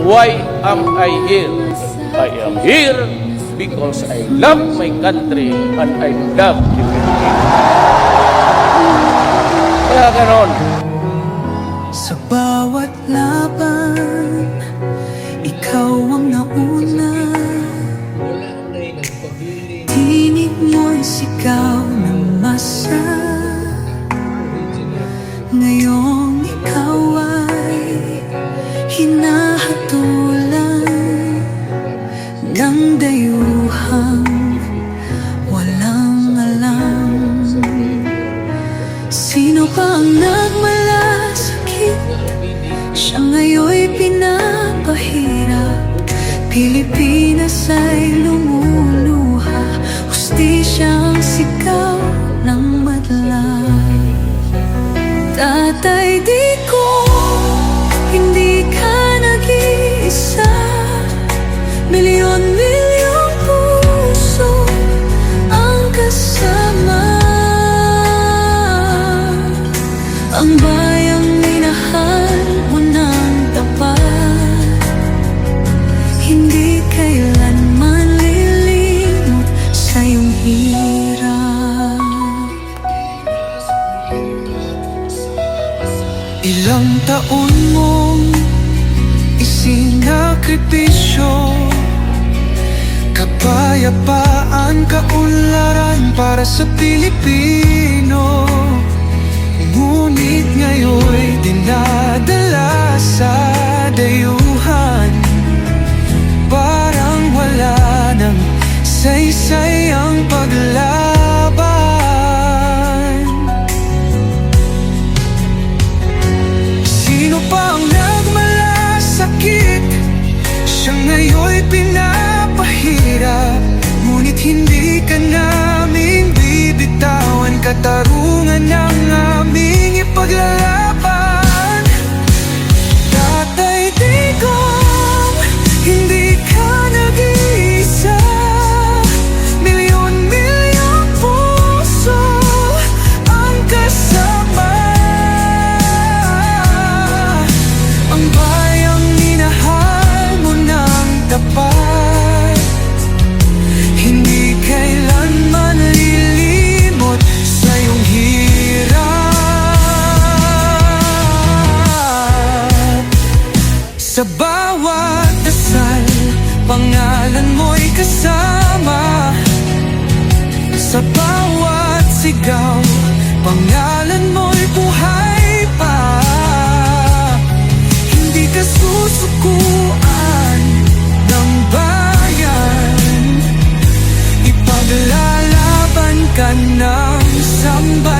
Why am I here? I am here because I love my country and I love the Philippines. Kaya ganon. Sa bawat laban, ikaw ang nauna. Tinig mo'y sigaw ng masa. Ngayong ikaw ay hinahatulan ng dayuhang walang alam. Sino pa ang nagmalasakit? Siya ngayon'y pinapahirap. Pilipinas ay lumuluha. Hustisyang sigaw ng madla. Tatay, di ko hindi ka nag-iisa. Milyon-milyong puso ang kasama. Ang bayang minahal mo ng tapat, hindi kailanman lilimot sa iyong hirap. Ilang taon mong isinakripisyo, kapayapaan, kaunlaran para sa Pilipino. Ngunit ngayon'y dinadala sa dayuhan. Parang wala nang saysay ang paglaban. Sino pa ang nagmalasakit? Siya ngayon'y pinapahirap. Ngunit hindi ka namin bibitawan. Katarungan ng aming ipaglalaban. Tatay, Digong, hindi ka nag-iisa. Milyon-milyong puso ang kasama. Ang bayang minahal mo ng tapat, hindi kailanman lilimot sa iyong hirap. Sa bawat dasal, pangalan mo'y kasama. Sa bawat sigaw, pangalan mo'y buhay pa. Hindi ka susukuan ng bayan. Ipaglalaban ka ng samba.